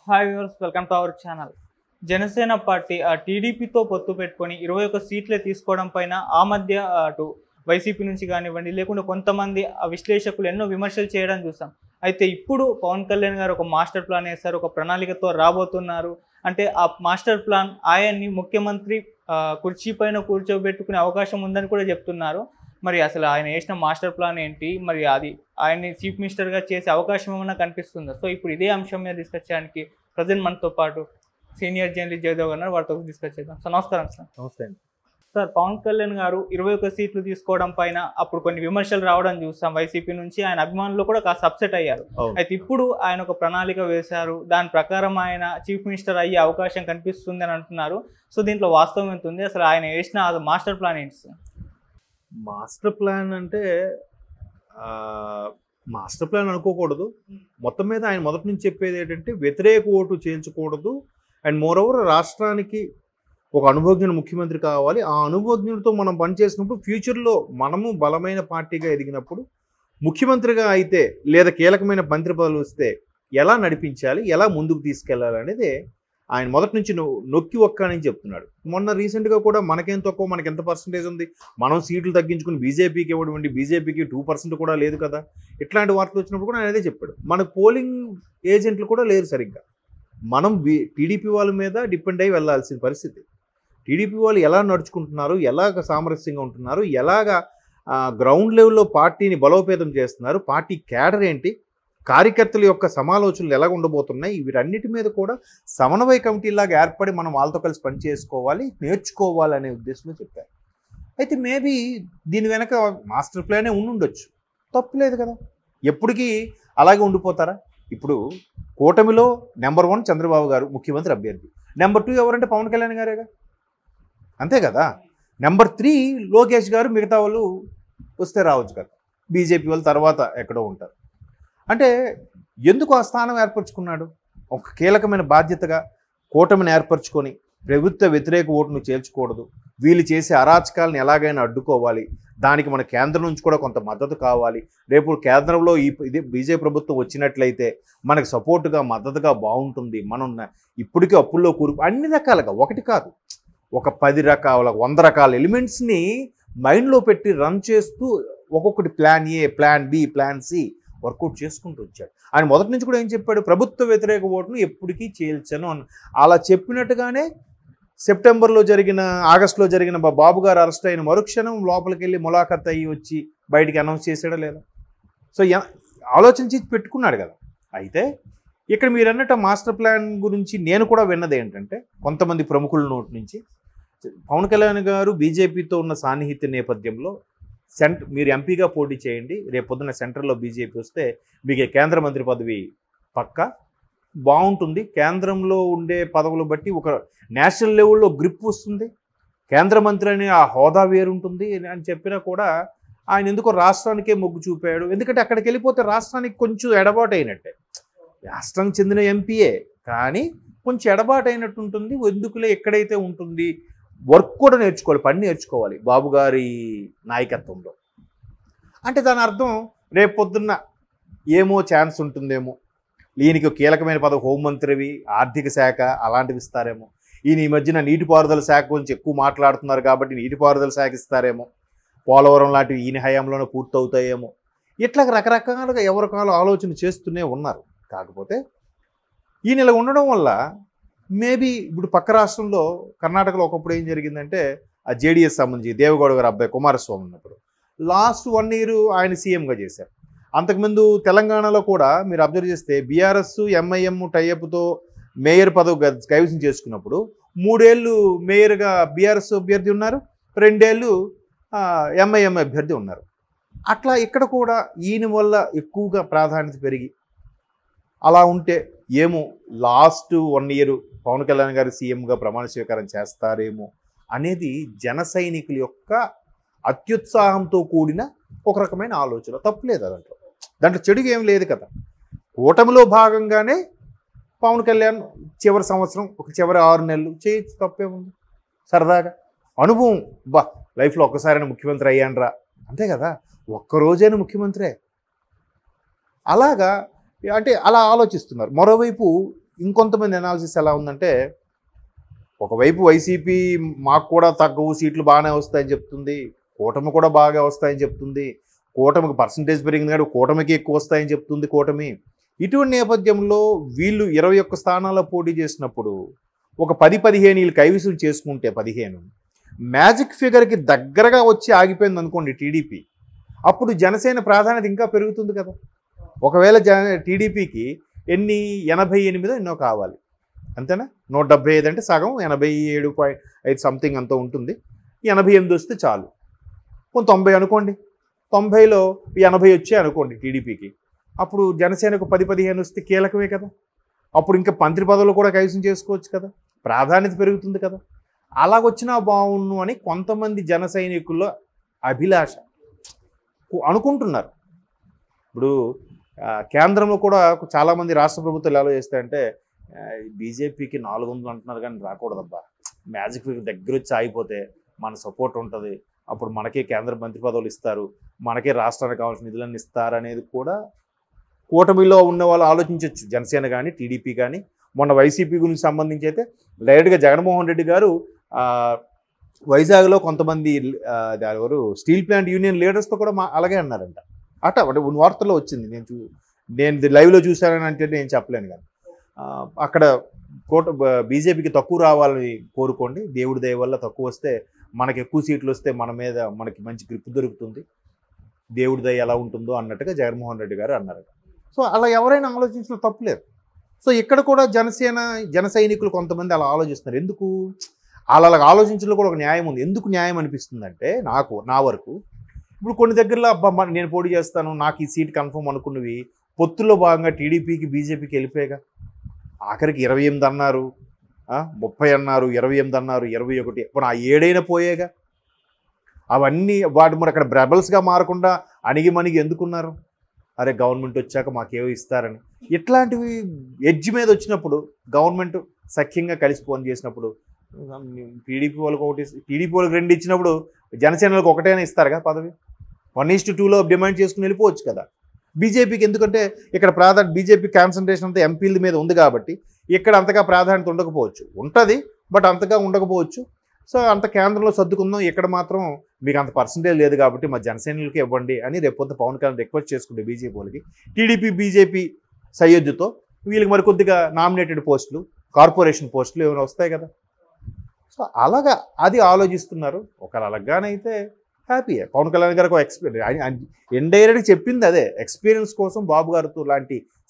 Hi viewers, welcome to our channel. Janasena party టీడీపీతో పొత్తు పెట్టుకొని 21 సీట్లే తీసుకోవడం పైన ఆ మధ్య అటు వైసీపీ నుంచి కానివ్వండి, లేకుంటే కొంతమంది విశ్లేషకులు ఎన్నో విమర్శలు చేయడం చూసాం. అయితే ఇప్పుడు పవన్ కళ్యాణ్ గారు ఒక మాస్టర్ ప్లాన్ వేశారు, ఒక ప్రణాళికతో రాబోతున్నారు. అంటే ఆ మాస్టర్ ప్లాన్ ఆయన్ని ముఖ్యమంత్రి కుర్చీ పైన కూర్చోబెట్టుకునే అవకాశం ఉందని కూడా చెప్తున్నారు. మరి అసలు ఆయన వేసిన మాస్టర్ ప్లాన్ ఏంటి, మరి అది ఆయన్ని చీఫ్ మినిస్టర్గా చేసే అవకాశం ఏమన్నా కనిపిస్తుందా? సో ఇప్పుడు ఇదే అంశం మీద డిస్కస్ చేయడానికి ప్రజెంట్ మనతో పాటు సీనియర్ జర్నలిస్ట్ జయదేవ్ గారు, వారితో డిస్కస్ చేద్దాం. సార్ నమస్కారం. సార్ నమస్తే అండి. సార్, పవన్ కళ్యాణ్ గారు 21 సీట్లు తీసుకోవడం పైన అప్పుడు కొన్ని విమర్శలు రావడం చూసాం వైసీపీ నుంచి. ఆయన అభిమానులు కూడా కాస్త అప్సెట్ అయ్యారు. అయితే ఇప్పుడు ఆయన ఒక ప్రణాళిక వేశారు, దాని ప్రకారం ఆయన చీఫ్ మినిస్టర్ అయ్యే అవకాశం కనిపిస్తుంది అని అంటున్నారు. సో దీంట్లో వాస్తవం ఎంత ఉంది, అసలు ఆయన వేసిన మాస్టర్ ప్లాన్ ఏంటి సార్? మాస్టర్ ప్లాన్ అంటే మాస్టర్ ప్లాన్ అనుకోకూడదు. మొత్తం మీద ఆయన మొదటి నుంచి చెప్పేది ఏంటంటే వ్యతిరేక ఓటు చేయించకూడదు, అండ్ మోరోవర్ రాష్ట్రానికి ఒక అనుభవజ్ఞుడు ముఖ్యమంత్రి కావాలి. ఆ అనుభవజ్ఞుడితో మనం పనిచేసినప్పుడు ఫ్యూచర్లో మనము బలమైన పార్టీగా ఎదిగినప్పుడు ముఖ్యమంత్రిగా అయితే లేదా కీలకమైన మంత్రి పదవులు వస్తే ఎలా నడిపించాలి, ఎలా ముందుకు తీసుకెళ్ళాలి అనేది ఆయన మొదటి నుంచి నొక్కి ఒక్కని చెప్తున్నాడు. మొన్న రీసెంట్గా కూడా మనకేం తక్కువ, మనకి ఎంత పర్సంటేజ్ ఉంది, మనం సీట్లు తగ్గించుకుని బీజేపీకి ఇవ్వడం, బీజేపీకి 2% కూడా లేదు కదా, ఇట్లాంటి వార్తలు వచ్చినప్పుడు కూడా ఆయన అదే చెప్పాడు. మన పోలింగ్ ఏజెంట్లు కూడా లేరు సరిగ్గా. మనం టీడీపీ వాళ్ళ మీద డిపెండ్ అయ్యి వెళ్ళాల్సిన పరిస్థితి. టీడీపీ వాళ్ళు ఎలా నడుచుకుంటున్నారు, ఎలాగ సామరస్యంగా ఉంటున్నారు, ఎలాగ గ్రౌండ్ లెవెల్లో పార్టీని బలోపేతం చేస్తున్నారు, పార్టీ క్యాడర్ ఏంటి, కార్యకర్తల యొక్క సమాలోచనలు ఎలా ఉండబోతున్నాయి, వీటన్నిటి మీద కూడా సమన్వయ కమిటీలాగా ఏర్పడి మనం వాళ్ళతో కలిసి పనిచేసుకోవాలి, నేర్చుకోవాలనే ఉద్దేశంలో చెప్పారు. అయితే మేబీ దీని వెనక మాస్టర్ ప్లానే ఉండుండొచ్చు, తప్పులేదు కదా. ఎప్పటికీ అలాగే ఉండిపోతారా? ఇప్పుడు కూటమిలో నెంబర్ 1 చంద్రబాబు గారు ముఖ్యమంత్రి అభ్యర్థి, నెంబర్ 2 ఎవరంటే పవన్ కళ్యాణ్ గారేగా, అంతే కదా. నెంబర్ 3 లోకేష్ గారు, మిగతా వాళ్ళు వస్తే రావచ్చు కదా, బీజేపీ వాళ్ళు తర్వాత ఎక్కడో ఉంటారు. అంటే ఎందుకు ఆ స్థానం ఏర్పరచుకున్నాడు? ఒక కీలకమైన బాధ్యతగా కూటమిని ఏర్పరచుకొని ప్రభుత్వ వ్యతిరేక ఓటును చేర్చకూడదు, వీళ్ళు చేసే అరాచకాలను ఎలాగైనా అడ్డుకోవాలి, దానికి మన కేంద్రం నుంచి కూడా కొంత మద్దతు కావాలి, రేపు కేంద్రంలో ఇదే బీజేపీ ప్రభుత్వం వచ్చినట్లయితే మనకు సపోర్టుగా మద్దతుగా బాగుంటుంది, మనం ఇప్పటికీ అప్పుల్లో అన్ని రకాలుగా, ఒకటి కాదు ఒక 10 రకాల 100 రకాల ఎలిమెంట్స్ని మైండ్లో పెట్టి రన్ చేస్తూ ఒక్కొక్కటి plan A, plan B, plan C work out చేసుకుంటూ వచ్చాడు. ఆయన మొదటి నుంచి కూడా ఏం చెప్పాడు, ప్రభుత్వ వ్యతిరేక ఓటును ఎప్పటికీ చేల్చను అని. అలా చెప్పినట్టుగానే ఆగస్టులో జరిగిన బాబు గారు అరెస్ట్ అయిన మరుక్షణం లోపలికి వెళ్ళి ములాఖత్ అయ్యి వచ్చి బయటికి అనౌన్స్ చేసాడా లేదా? సో ఆలోచించి పెట్టుకున్నాడు కదా. అయితే ఇక్కడ మీరు అన్నట్టు మాస్టర్ ప్లాన్ గురించి నేను కూడా విన్నది ఏంటంటే, కొంతమంది ప్రముఖుల నోటి నుంచి పవన్ కళ్యాణ్ గారు బీజేపీతో ఉన్న సాన్నిహిత్య నేపథ్యంలో మీరు ఎంపీగా పోటీ చేయండి, రేపు పొద్దున్న సెంట్రల్లో బీజేపీ వస్తే మీకు కేంద్ర మంత్రి పదవి పక్కా బాగుంటుంది, కేంద్రంలో ఉండే పదవులు బట్టి ఒక నేషనల్ లెవెల్లో గ్రిప్ వస్తుంది, కేంద్ర మంత్రి అనే ఆ హోదా వేరుంటుంది అని చెప్పినా కూడా ఆయన ఎందుకో రాష్ట్రానికే మొగ్గు చూపాడు. ఎందుకంటే అక్కడికి వెళ్ళిపోతే రాష్ట్రానికి కొంచెం ఎడబాటు అయినట్టే. రాష్ట్రానికి చెందిన ఎంపీయే కానీ కొంచెం ఎడబాటు అయినట్టు ఉంటుంది. ఎందుకులే, ఎక్కడైతే ఉంటుంది వర్క్ కూడా నేర్చుకోవాలి, పని నేర్చుకోవాలి బాబు గారి నాయకత్వంలో. అంటే దాని అర్థం రేపు పొద్దున్న ఏమో ఛాన్స్ ఉంటుందేమో, ఈయనకి కీలకమైన పదవి హోంమంత్రివి, ఆర్థిక శాఖ అలాంటివి ఇస్తారేమో, ఈయన ఈ మధ్యన నీటిపారుదల శాఖ గురించి ఎక్కువ మాట్లాడుతున్నారు కాబట్టి నీటిపారుదల శాఖ ఇస్తారేమో, పోలవరం లాంటివి ఈయన హయాంలోనే పూర్తవుతాయేమో, ఇట్లా రకరకాలుగా ఎవరికాలు ఆలోచన చేస్తూనే ఉన్నారు. కాకపోతే ఈయన ఇలా ఉండడం వల్ల మేబీ ఇప్పుడు పక్క రాష్ట్రంలో కర్ణాటకలో ఒకప్పుడు ఏం జరిగిందంటే, ఆ జేడీఎస్ సంబంధించి దేవగౌడ గారు అబ్బాయి కుమారస్వామి ఉన్నప్పుడు లాస్ట్ 1 year ఆయన సీఎంగా చేశారు. అంతకుముందు తెలంగాణలో కూడా మీరు అబ్జర్వ్ చేస్తే బీఆర్ఎస్ ఎంఐఎం టైఅప్తో మేయర్ పదవి కైవసం చేసుకున్నప్పుడు 3 ఏళ్ళు మేయర్గా బీఆర్ఎస్ అభ్యర్థి ఉన్నారు, 2 ఏళ్ళు ఎంఐఎం అభ్యర్థి ఉన్నారు. అట్లా ఇక్కడ కూడా ఈయన వల్ల ఎక్కువగా ప్రాధాన్యత పెరిగి అలా ఉంటే ఏమో లాస్ట్ 1 year పవన్ కళ్యాణ్ గారు సీఎంగా ప్రమాణ స్వీకారం చేస్తారేమో అనేది జన సైనికుల యొక్క అత్యుత్సాహంతో కూడిన ఒక రకమైన ఆలోచన. తప్పులేదు దాంట్లో చెడుగా ఏం లేదు కదా. కూటమిలో భాగంగానే పవన్ కళ్యాణ్ చివరి సంవత్సరం చివరి 6 నెలలు చేయొచ్చు, తప్పేముంది. సరదాగా అనుభవం, లైఫ్లో ఒక్కసారైనా ముఖ్యమంత్రి అయ్యానరా, అంతే కదా, ఒక్కరోజైనా ముఖ్యమంత్రే. అలాగా అంటే అలా ఆలోచిస్తున్నారు. మరోవైపు ఇంకొంతమంది అనాలిసిస్ ఎలా ఉందంటే, ఒకవైపు వైసీపీ మాకు కూడా తక్కువ సీట్లు బాగానే వస్తాయని చెప్తుంది, కూటమి కూడా బాగా వస్తాయని చెప్తుంది, కూటమికి పర్సంటేజ్ పెరిగింది కానీ కూటమికి ఎక్కువ వస్తాయని చెప్తుంది కూటమి. ఇటువంటి నేపథ్యంలో వీళ్ళు 21 స్థానాల్లో పోటీ చేసినప్పుడు ఒక 10-15 వీళ్ళు కైవసం చేసుకుంటే 15 మ్యాజిక్ ఫిగర్కి దగ్గరగా వచ్చి ఆగిపోయింది అనుకోండి టీడీపీ, అప్పుడు జనసేన ప్రాధాన్యత ఇంకా పెరుగుతుంది కదా. ఒకవేళ టీడీపీకి ఎన్ని 88 ఎన్నో కావాలి అంతేనా, 175 అంటే సగం 87.5 సంథింగ్ అంతా ఉంటుంది. 88 వస్తే చాలు, 90 అనుకోండి, 90లో 80 వచ్చాయి అనుకోండి టీడీపీకి, అప్పుడు జనసేనకు 10-15 వస్తే కీలకమే కదా. అప్పుడు ఇంకా మంత్రి పదవులు కూడా కైవసం చేసుకోవచ్చు కదా, ప్రాధాన్యత పెరుగుతుంది కదా. అలాగొచ్చినా బాగుండు అని కొంతమంది జన సైనికుల్లో అభిలాష అనుకుంటున్నారు. ఇప్పుడు కేంద్రంలో కూడా చాలామంది రాష్ట్ర ప్రభుత్వాలు ఎలా చేస్తాయంటే, బీజేపీకి 400 అంటున్నారు కానీ రాకూడదబ్బా, మ్యాజిక్ ఫిగర్ దగ్గర వచ్చి ఆగిపోతే మన సపోర్ట్ ఉంటుంది, అప్పుడు మనకే కేంద్ర మంత్రి పదవులు ఇస్తారు, మనకే రాష్ట్రానికి కావాల్సిన నిధులన్నీ ఇస్తారు అనేది కూడా కూటమిలో ఉన్న వాళ్ళు ఆలోచించవచ్చు. జనసేన కానీ టీడీపీ కానీ. మొన్న వైసీపీ గురించి సంబంధించి అయితే డైరెక్ట్గా జగన్మోహన్ రెడ్డి గారు వైజాగ్లో కొంతమంది ఎవరు స్టీల్ ప్లాంట్ యూనియన్ లీడర్స్తో కూడా అలాగే అన్నారంట. అంటే వార్తల్లో వచ్చింది, నేను లైవ్లో చూశానని అంటే నేను చెప్పలేను కానీ, అక్కడ బీజేపీకి తక్కువ రావాలని కోరుకోండి, దేవుడి దయ వల్ల తక్కువ వస్తే మనకి ఎక్కువ సీట్లు వస్తే మన మీద మనకి మంచి గ్రిప్ దొరుకుతుంది, దేవుడి దయ ఎలా ఉంటుందో అన్నట్టుగా జగన్మోహన్ రెడ్డి గారు అన్నారట. సో అలా ఎవరైనా ఆలోచించడం తప్పులేదు. సో ఇక్కడ కూడా జన సైనికులు కొంతమంది అలా ఆలోచిస్తున్నారు. ఎందుకు అలా ఆలోచించడంలో కూడా ఒక న్యాయం ఉంది. ఎందుకు న్యాయం అనిపిస్తుందంటే నా వరకు ఇప్పుడు కొన్ని దగ్గరలో అబ్బా నేను పోటీ చేస్తాను, నాకు ఈ సీట్ కన్ఫర్మ్ అనుకున్నవి పొత్తుల్లో భాగంగా టీడీపీకి బీజేపీకి వెళ్ళిపోయాగా. ఆఖరికి 28 అన్నారు, 30 అన్నారు, 28 అన్నారు, 21, ఇప్పుడు ఆ 7 పోయేగా. అవన్నీ వాటి మరి అక్కడ బ్రెబల్స్గా మారకుండా అణిగిమణిగి ఎందుకున్నారు? అరే గవర్నమెంట్ వచ్చాక మాకేవో ఇస్తారని. ఇట్లాంటివి ఎడ్జ్ మీద వచ్చినప్పుడు గవర్నమెంట్ సఖ్యంగా కలిసి ఫోన్ చేసినప్పుడు టీడీపీ వాళ్ళకి 1, టీడీపీ వాళ్ళకి 2 ఇచ్చినప్పుడు జనసేనలకు 1 ఇస్తారుగా పదవి. 1:2లో డిమాండ్ చేసుకుని వెళ్ళిపోవచ్చు కదా. బీజేపీకి ఎందుకంటే ఇక్కడ బీజేపీ కాన్సన్ట్రేషన్ అంతా ఎంపీల మీద ఉంది కాబట్టి ఇక్కడ అంతగా ప్రాధాన్యత ఉండకపోవచ్చు, ఉంటుంది బట్ అంతగా ఉండకపోవచ్చు. సో అంత కేంద్రంలో సర్దుకుందాం, ఇక్కడ మాత్రం మీకు అంత పర్సంటేజ్ లేదు కాబట్టి మా జనసేనలకి ఇవ్వండి అని రేపొద్దు పవన్ కళ్యాణ్ రిక్వెస్ట్ చేసుకుంటే బీజేపీ వాళ్ళకి, టీడీపీ బీజేపీ సయ్యద్దుతో వీళ్ళకి మరికొద్దిగా నామినేటెడ్ పోస్టులు, కార్పొరేషన్ పోస్టులు ఏమైనా వస్తాయి కదా. సో అలాగా అది ఆలోచిస్తున్నారు. ఒకవేళ అలాగానైతే హ్యాపీయే. పవన్ కళ్యాణ్ గారికి ఎక్స్పీరియన్స్ ఇండైరెక్ట్గా చెప్పింది అదే, ఎక్స్పీరియన్స్ కోసం బాబు గారితో లాంటి